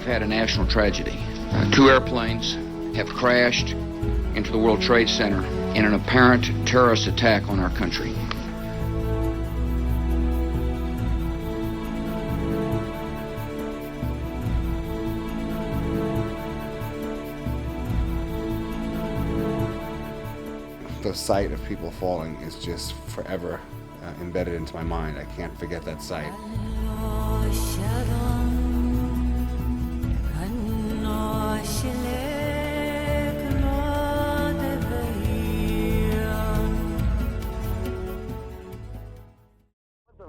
had a national tragedy. Two airplanes have crashed into the World Trade Center in an apparent terrorist attack on our country. The sight of people falling is just forever embedded into my mind. I can't forget that sight.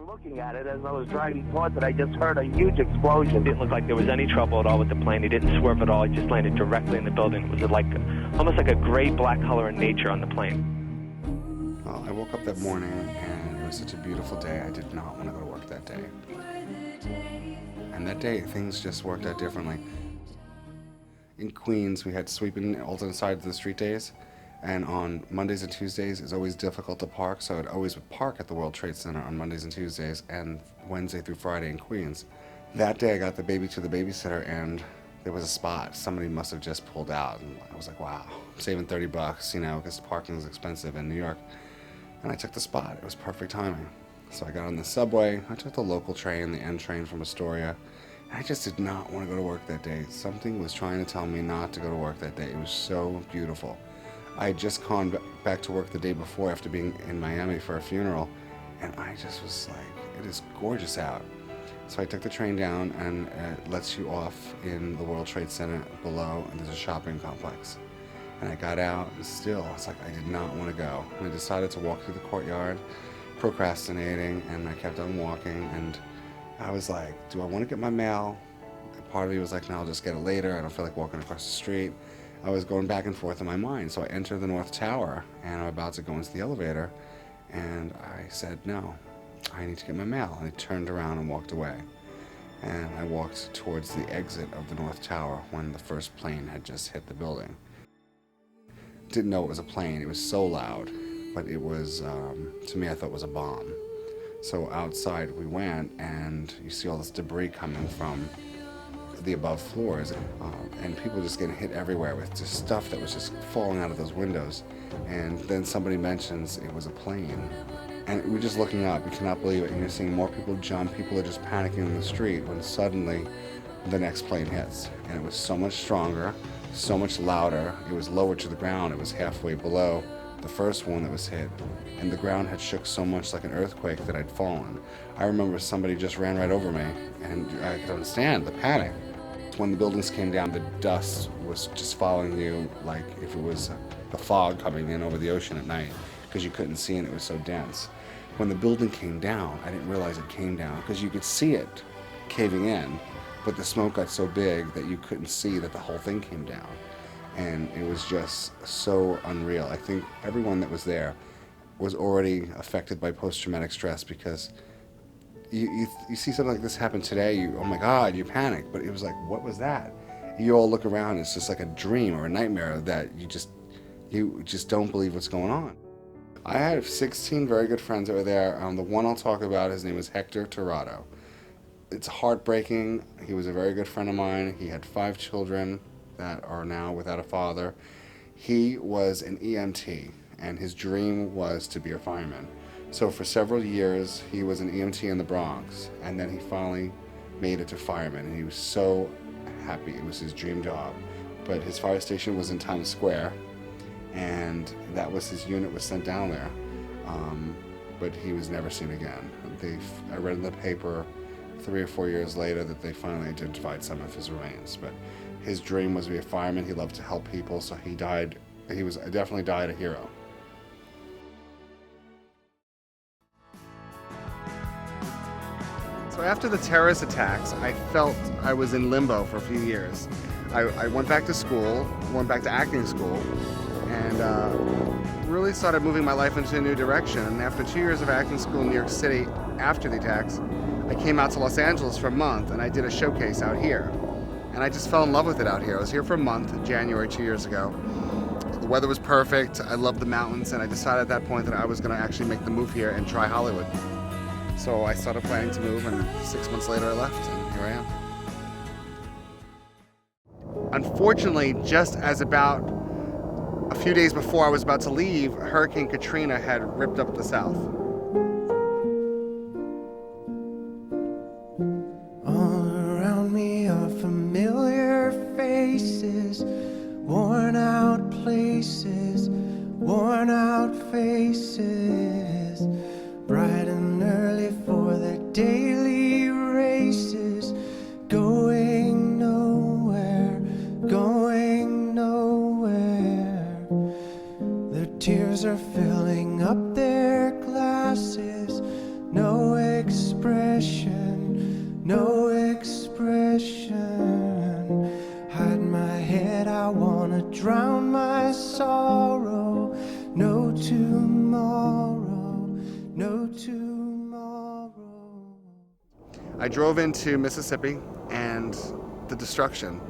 Looking at it as I was driving towards it, I just heard a huge explosion. It didn't look like there was any trouble at all with the plane. He didn't swerve at all. He just landed directly in the building. It was like almost like a gray black color in nature on the plane. Well, I woke up that morning and it was such a beautiful day. I did not want to go to work that day. And that day, things just worked out differently. In Queens, we had sweeping alternate sides of the street days. And on Mondays and Tuesdays, it's always difficult to park, so I'd always park at the World Trade Center on Mondays and Tuesdays, and Wednesday through Friday in Queens. That day, I got the baby to the babysitter, and there was a spot. Somebody must have just pulled out, and I was like, wow, I'm saving $30, you know, because parking is expensive in New York. And I took the spot. It was perfect timing. So I got on the subway. I took the local train, the N train from Astoria. And I just did not want to go to work that day. Something was trying to tell me not to go to work that day. It was so beautiful. I had just gone back to work the day before after being in Miami for a funeral, and I just was like, it is gorgeous out. So I took the train down, and it lets you off in the World Trade Center below, and there's a shopping complex. And I got out, and still, it's like I did not want to go. And I decided to walk through the courtyard, procrastinating, and I kept on walking, and I was like, do I want to get my mail? And part of me was like, no, I'll just get it later. I don't feel like walking across the street. I was going back and forth in my mind, so I entered the North Tower, and I'm about to go into the elevator, and I said, no, I need to get my mail. And I turned around and walked away. And I walked towards the exit of the North Tower when the first plane had just hit the building. Didn't know it was a plane. It was so loud, but it was, to me, I thought it was a bomb. So outside we went, and you see all this debris coming from the above floors, and people just getting hit everywhere with just stuff that was just falling out of those windows. And then somebody mentions it was a plane, and we're just looking up, you cannot believe it, and you're seeing more people jump, people are just panicking in the street, when suddenly the next plane hits. And it was so much stronger, so much louder. It was lower to the ground. It was halfway below the first one that was hit, and the ground had shook so much like an earthquake that I'd fallen. I remember somebody just ran right over me, and I could understand the panic. When the buildings came down, the dust was just following you like if it was the fog coming in over the ocean at night, because you couldn't see and it was so dense. When the building came down, I didn't realize it came down because you could see it caving in, but the smoke got so big that you couldn't see that the whole thing came down. And it was just so unreal. I think everyone that was there was already affected by post-traumatic stress, because you see something like this happen today, oh my God, you panic. But it was like, what was that? You all look around, it's just like a dream or a nightmare that you just don't believe what's going on. I had 16 very good friends that were there. The one I'll talk about, his name was Hector Tirado. It's heartbreaking. He was a very good friend of mine. He had 5 children that are now without a father. He was an EMT, and his dream was to be a fireman. So for several years, he was an EMT in the Bronx, and then he finally made it to fireman, and he was so happy. It was his dream job. But his fire station was in Times Square, and that was his unit was sent down there. But he was never seen again. I read in the paper 3 or 4 years later that they finally identified some of his remains. But his dream was to be a fireman. He loved to help people, so he died. He definitely died a hero. So after the terrorist attacks, I felt I was in limbo for a few years. I went back to school, went back to acting school, and really started moving my life into a new direction. And after 2 years of acting school in New York City, after the attacks, I came out to Los Angeles for a month, and I did a showcase out here. And I just fell in love with it out here. I was here for a month in January 2 years ago. The weather was perfect, I loved the mountains, and I decided at that point that I was going to actually make the move here and try Hollywood. So I started planning to move, and 6 months later I left, and here I am. Unfortunately, just as about a few days before I was about to leave, Hurricane Katrina had ripped up the South. All around me are familiar faces, worn out places, worn out faces, bright and early for their daily races, going nowhere, going nowhere. Their tears are filling up their glasses, no expression, no expression. Hide my head, I wanna drown my sorrow. No tomorrow, no tomorrow. I drove into Mississippi and the destruction.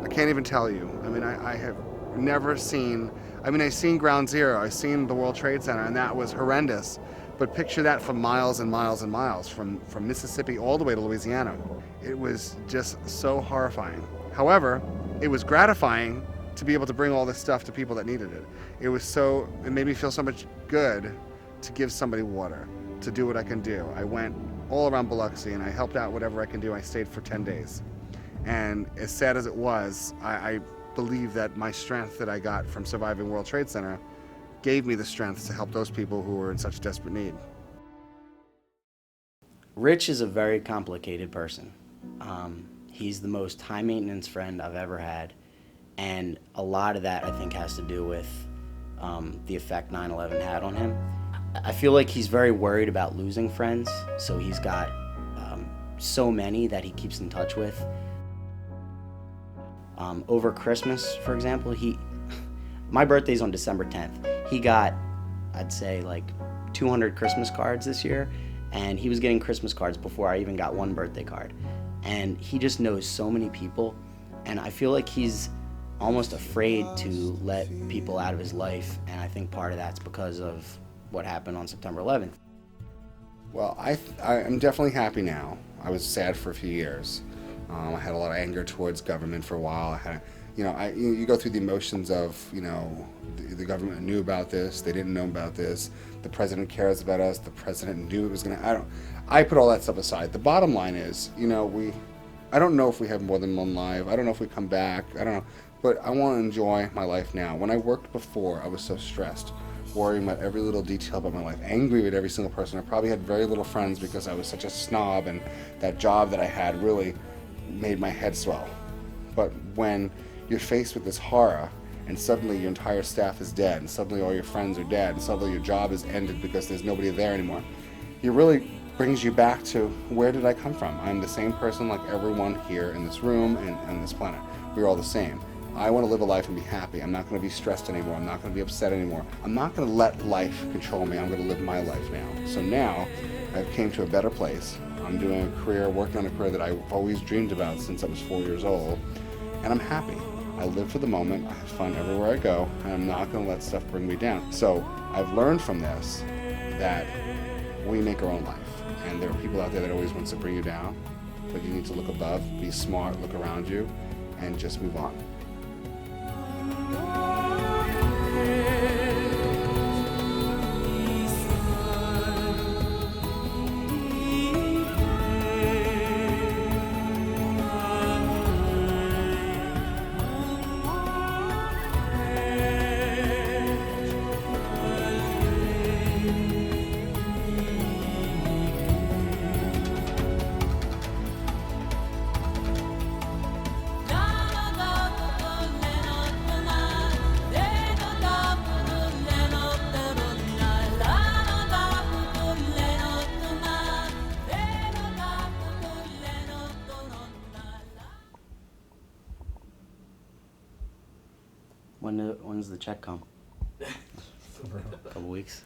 I can't even tell you. I mean, I have never seen, I've seen Ground Zero, I've seen the World Trade Center, and that was horrendous. But picture that for miles and miles and miles, from Mississippi all the way to Louisiana. It was just so horrifying. However, it was gratifying to be able to bring all this stuff to people that needed it. It made me feel so much good to give somebody water, to do what I can do. I went all around Biloxi and I helped out whatever I can do. I stayed for 10 days. And as sad as it was, I believe that my strength that I got from surviving World Trade Center gave me the strength to help those people who were in such desperate need. Rich is a very complicated person. He's the most high maintenance friend I've ever had. And a lot of that, I think, has to do with the effect 9/11 had on him. I feel like he's very worried about losing friends, so he's got so many that he keeps in touch with. Over Christmas, for example, my birthday's on December 10th. He got, I'd say, like 200 Christmas cards this year, and he was getting Christmas cards before I even got one birthday card. And he just knows so many people, and I feel like he's almost afraid to let people out of his life, and I think part of that's because of what happened on September 11th. Well, I'm definitely happy now. I was sad for a few years. I had a lot of anger towards government for a while. You go through the emotions of, the government knew about this, they didn't know about this, the president cares about us, the president knew it was I put all that stuff aside. The bottom line is, I don't know if we have more than one life. I don't know if we come back. I don't know. But I want to enjoy my life now. When I worked before, I was so stressed, worrying about every little detail about my life, angry with every single person. I probably had very little friends because I was such a snob, and that job that I had really made my head swell. But when you're faced with this horror, and suddenly your entire staff is dead, and suddenly all your friends are dead, and suddenly your job is ended because there's nobody there anymore, it really brings you back to, where did I come from? I'm the same person like everyone here in this room and on this planet. We're all the same. I want to live a life and be happy. I'm not going to be stressed anymore. I'm not going to be upset anymore. I'm not going to let life control me. I'm going to live my life now. So now I've came to a better place. I'm doing a career, working on a career that I've always dreamed about since I was 4 years old, and I'm happy. I live for the moment, I have fun everywhere I go, and I'm not going to let stuff bring me down. So I've learned from this that we make our own life, and there are people out there that always wants to bring you down, but you need to look above, be smart, look around you, and just move on. When's the check come? A couple weeks.